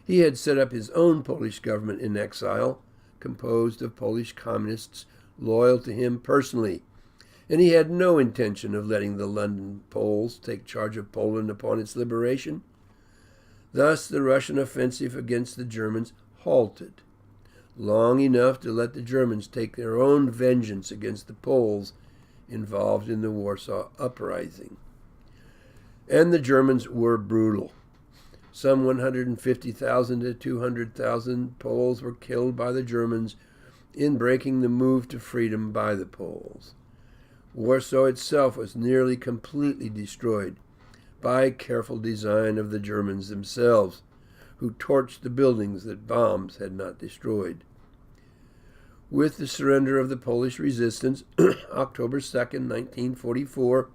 [SPEAKER 1] He had set up his own Polish government in exile, composed of Polish communists loyal to him personally, and he had no intention of letting the London Poles take charge of Poland upon its liberation. Thus, the Russian offensive against the Germans halted, long enough to let the Germans take their own vengeance against the Poles involved in the Warsaw Uprising. And the Germans were brutal. Some 150,000 to 200,000 Poles were killed by the Germans in breaking the move to freedom by the Poles. Warsaw itself was nearly completely destroyed by careful design of the Germans themselves, who torched the buildings that bombs had not destroyed. With the surrender of the Polish resistance, October 2nd, 1944,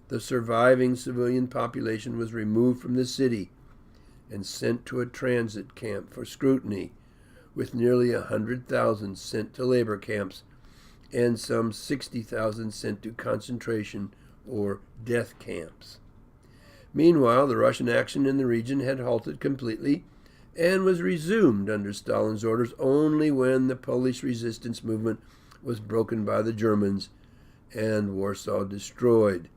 [SPEAKER 1] the surviving civilian population was removed from the city and sent to a transit camp for scrutiny, with nearly 100,000 sent to labor camps and some 60,000 sent to concentration or death camps. Meanwhile, the Russian action in the region had halted completely and was resumed under Stalin's orders only when the Polish resistance movement was broken by the Germans and Warsaw destroyed.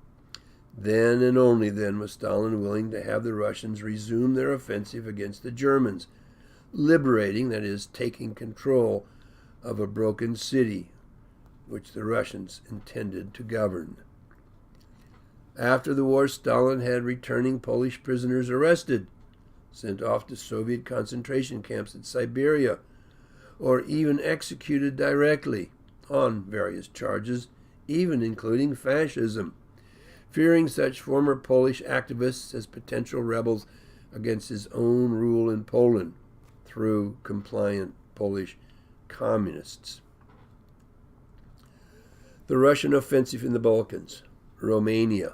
[SPEAKER 1] Then and only then was Stalin willing to have the Russians resume their offensive against the Germans, liberating, that is, taking control of a broken city which the Russians intended to govern. After the war, Stalin had returning Polish prisoners arrested, sent off to Soviet concentration camps in Siberia, or even executed directly on various charges, even including fascism, fearing such former Polish activists as potential rebels against his own rule in Poland through compliant Polish communists. The Russian offensive in the Balkans. Romania.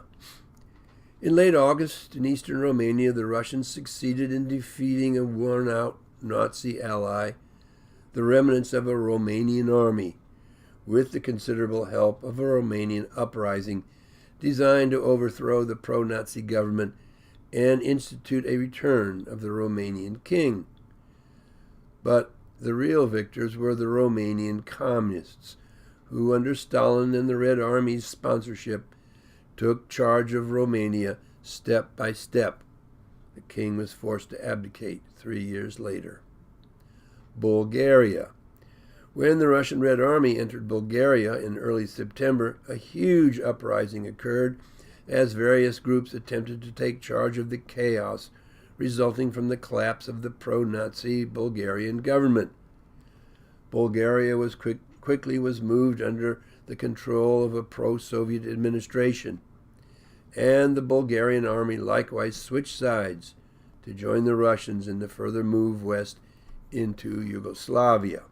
[SPEAKER 1] In late August, in eastern Romania, the Russians succeeded in defeating a worn-out Nazi ally, the remnants of a Romanian army, with the considerable help of a Romanian uprising designed to overthrow the pro-Nazi government and institute a return of the Romanian king. But the real victors were the Romanian communists, who under Stalin and the Red Army's sponsorship took charge of Romania step by step. The king was forced to abdicate 3 years later. Bulgaria. When the Russian Red Army entered Bulgaria in early September, a huge uprising occurred as various groups attempted to take charge of the chaos resulting from the collapse of the pro-Nazi Bulgarian government. Bulgaria quickly was moved under the control of a pro-Soviet administration, and the Bulgarian army likewise switched sides to join the Russians in the further move west into Yugoslavia.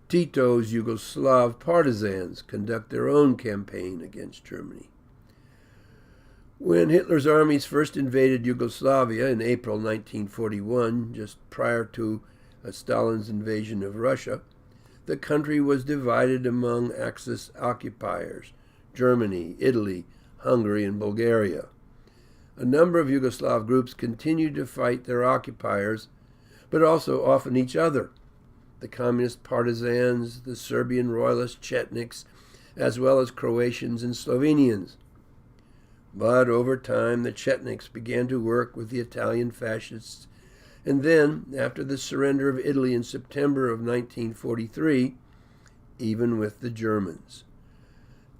[SPEAKER 1] Tito's Yugoslav partisans conduct their own campaign against Germany. When Hitler's armies first invaded Yugoslavia in April 1941, just prior to Stalin's invasion of Russia, the country was divided among Axis occupiers: Germany, Italy, Hungary, and Bulgaria. A number of Yugoslav groups continued to fight their occupiers, but also often each other. The communist partisans, the Serbian royalist Chetniks, as well as Croatians and Slovenians. But over time, the Chetniks began to work with the Italian fascists, and then, after the surrender of Italy in September of 1943, even with the Germans.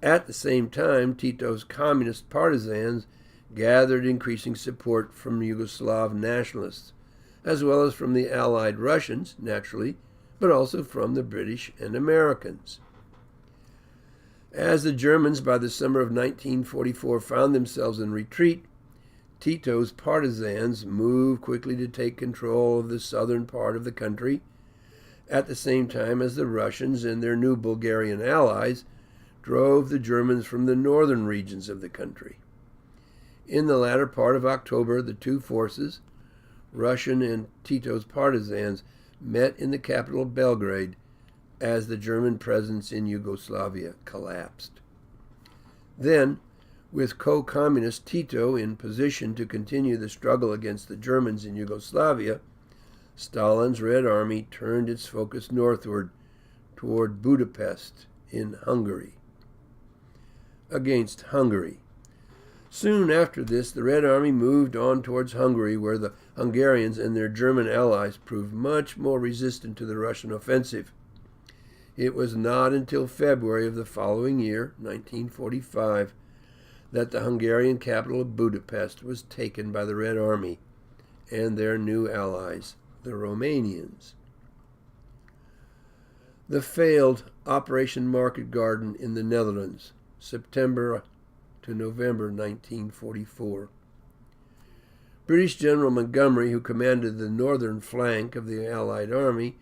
[SPEAKER 1] At the same time, Tito's communist partisans gathered increasing support from Yugoslav nationalists, as well as from the Allied Russians, naturally, but also from the British and Americans. As the Germans, by the summer of 1944, found themselves in retreat, Tito's partisans moved quickly to take control of the southern part of the country, at the same time as the Russians and their new Bulgarian allies drove the Germans from the northern regions of the country. In the latter part of October, the two forces, Russian and Tito's partisans, met in the capital Belgrade as the German presence in Yugoslavia collapsed. Then, with co-communist Tito in position to continue the struggle against the Germans in Yugoslavia, Stalin's Red Army turned its focus northward toward Budapest in Hungary. Against Hungary. Soon after this, the Red Army moved on towards Hungary, where the Hungarians and their German allies proved much more resistant to the Russian offensive. It was not until February of the following year, 1945, that the Hungarian capital of Budapest was taken by the Red Army and their new allies, the Romanians. The failed Operation Market Garden in the Netherlands, September to November 1944. British General Montgomery, who commanded the northern flank of the Allied army,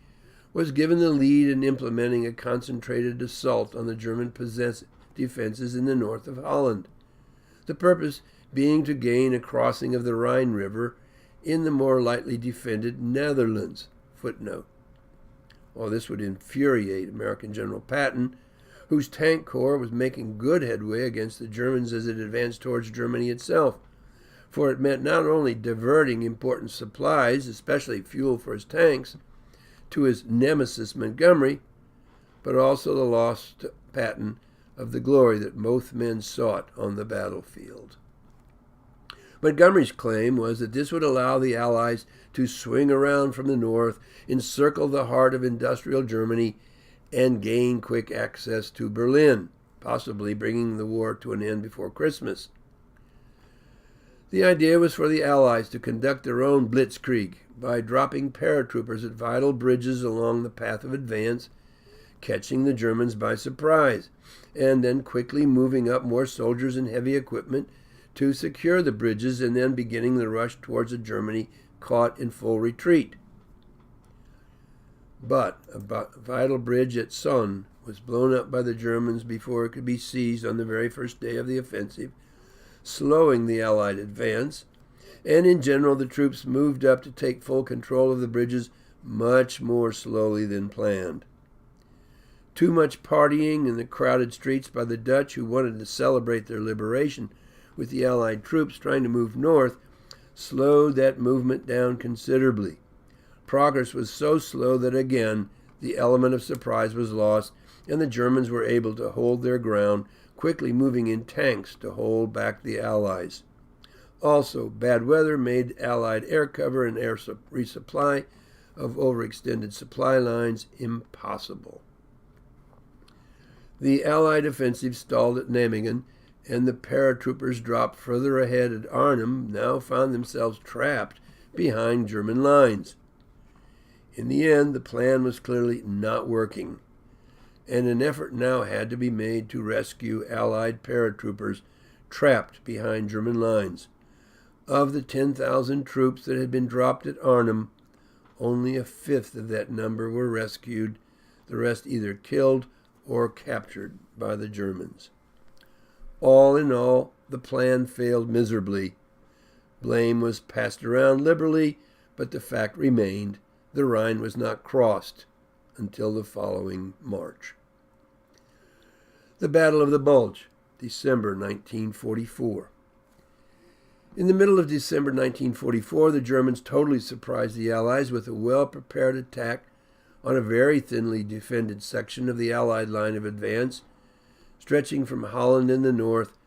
[SPEAKER 1] was given the lead in implementing a concentrated assault on the German defenses in the north of Holland, the purpose being to gain a crossing of the Rhine River in the more lightly defended Netherlands. Footnote. While this would infuriate American General Patton, whose tank corps was making good headway against the Germans as it advanced towards Germany itself, for it meant not only diverting important supplies, especially fuel for his tanks, to his nemesis Montgomery, but also the loss to Patton of the glory that both men sought on the battlefield. Montgomery's claim was that this would allow the Allies to swing around from the north, encircle the heart of industrial Germany, and gain quick access to Berlin, possibly bringing the war to an end before Christmas. The idea was for the Allies to conduct their own blitzkrieg by dropping paratroopers at vital bridges along the path of advance, catching the Germans by surprise, and then quickly moving up more soldiers and heavy equipment to secure the bridges, and then beginning the rush towards a Germany caught in full retreat. But a vital bridge at Son was blown up by the Germans before it could be seized on the very first day of the offensive, slowing the Allied advance, and in general the troops moved up to take full control of the bridges much more slowly than planned. Too much partying in the crowded streets by the Dutch, who wanted to celebrate their liberation with the Allied troops trying to move north, slowed that movement down considerably. Progress was so slow that again the element of surprise was lost, and the Germans were able to hold their ground, quickly moving in tanks to hold back the Allies. Also, bad weather made Allied air cover and air resupply of overextended supply lines impossible. The Allied offensive stalled at Nijmegen, and the paratroopers dropped further ahead at Arnhem now found themselves trapped behind German lines. In the end, the plan was clearly not working, and an effort now had to be made to rescue Allied paratroopers trapped behind German lines. Of the 10,000 troops that had been dropped at Arnhem, only a fifth of that number were rescued, the rest either killed or captured by the Germans. All in all, the plan failed miserably. Blame was passed around liberally, but the fact remained: the Rhine was not crossed until the following March. The Battle of the Bulge, December 1944. In the middle of December 1944, the Germans totally surprised the Allies with a well-prepared attack on a very thinly defended section of the Allied line of advance, stretching from Holland in the north,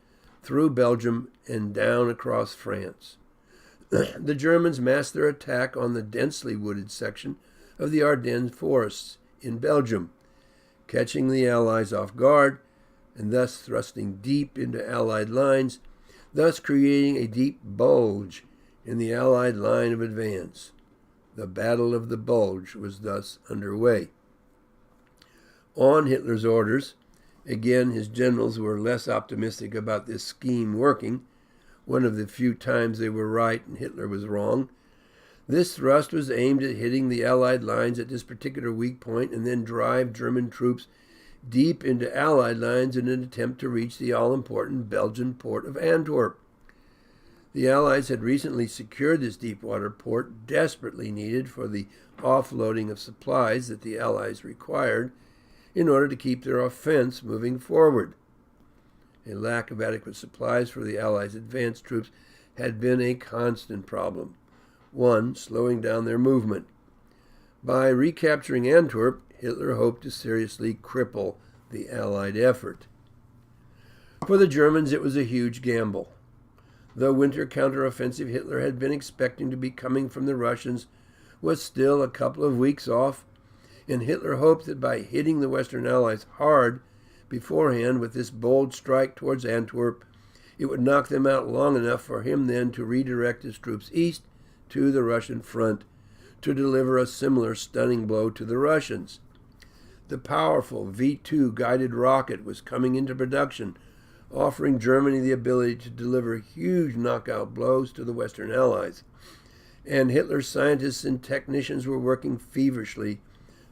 [SPEAKER 1] through Belgium, and down across France. The Germans massed their attack on the densely wooded section of the Ardennes forests in Belgium, catching the Allies off guard, and thus thrusting deep into Allied lines, thus creating a deep bulge in the Allied line of advance. The Battle of the Bulge was thus underway. On Hitler's orders, again his generals were less optimistic about this scheme working, one of the few times they were right and Hitler was wrong. This thrust was aimed at hitting the Allied lines at this particular weak point and then drive German troops deep into Allied lines in an attempt to reach the all-important Belgian port of Antwerp. The Allies had recently secured this deep-water port, desperately needed for the offloading of supplies that the Allies required in order to keep their offense moving forward. A lack of adequate supplies for the Allies' advanced troops had been a constant problem, one slowing down their movement. By recapturing Antwerp, Hitler hoped to seriously cripple the Allied effort. For the Germans, it was a huge gamble. The winter counteroffensive Hitler had been expecting to be coming from the Russians was still a couple of weeks off, and Hitler hoped that by hitting the Western Allies hard beforehand with this bold strike towards Antwerp, it would knock them out long enough for him then to redirect his troops east to the Russian front to deliver a similar stunning blow to the Russians. The powerful V-2 guided rocket was coming into production, offering Germany the ability to deliver huge knockout blows to the Western Allies. And Hitler's scientists and technicians were working feverishly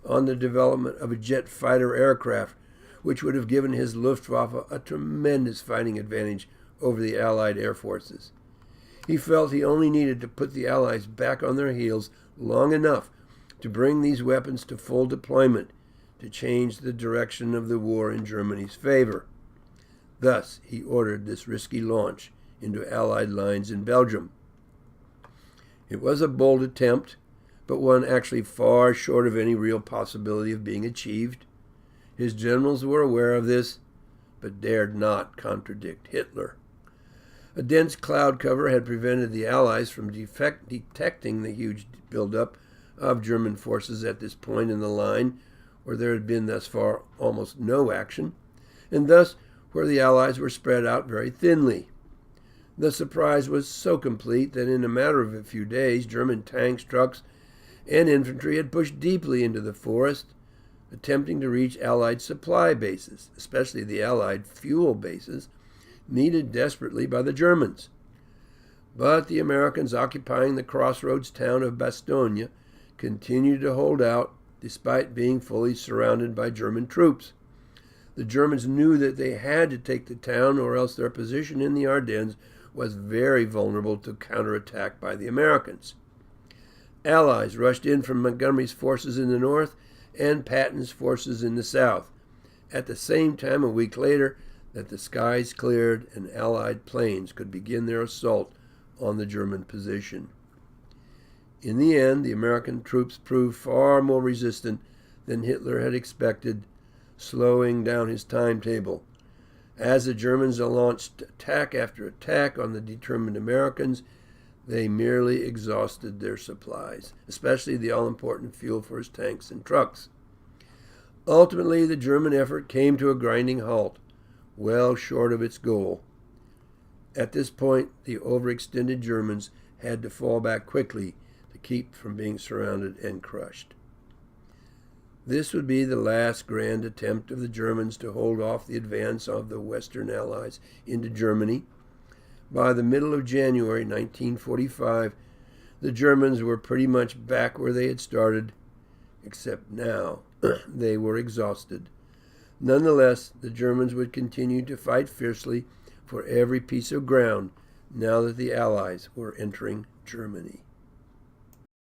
[SPEAKER 1] on the development of a jet fighter aircraft, which would have given his Luftwaffe a tremendous fighting advantage over the Allied air forces. He felt he only needed to put the Allies back on their heels long enough to bring these weapons to full deployment to change the direction of the war in Germany's favor. Thus, he ordered this risky launch into Allied lines in Belgium. It was a bold attempt, but one actually far short of any real possibility of being achieved. His generals were aware of this, but dared not contradict Hitler. A dense cloud cover had prevented the Allies from detecting the huge buildup of German forces at this point in the line, where there had been thus far almost no action, and thus where the Allies were spread out very thinly. The surprise was so complete that in a matter of a few days, German tanks, trucks, and infantry had pushed deeply into the forest, attempting to reach Allied supply bases, especially the Allied fuel bases, needed desperately by the Germans. But the Americans occupying the crossroads town of Bastogne continued to hold out despite being fully surrounded by German troops. The Germans knew that they had to take the town, or else their position in the Ardennes was very vulnerable to counterattack by the Americans. Allies rushed in from Montgomery's forces in the north and Patton's forces in the south. At the same time, a week later, that the skies cleared and Allied planes could begin their assault on the German position. In the end, the American troops proved far more resistant than Hitler had expected, slowing down his timetable. As the Germans launched attack after attack on the determined Americans, they merely exhausted their supplies, especially the all-important fuel for his tanks and trucks. Ultimately, the German effort came to a grinding halt, well short of its goal. At this point, the overextended Germans had to fall back quickly to keep from being surrounded and crushed. This would be the last grand attempt of the Germans to hold off the advance of the Western Allies into Germany. By the middle of January 1945, the Germans were pretty much back where they had started, except now they were exhausted. Nonetheless, the Germans would continue to fight fiercely for every piece of ground now that the Allies were entering Germany.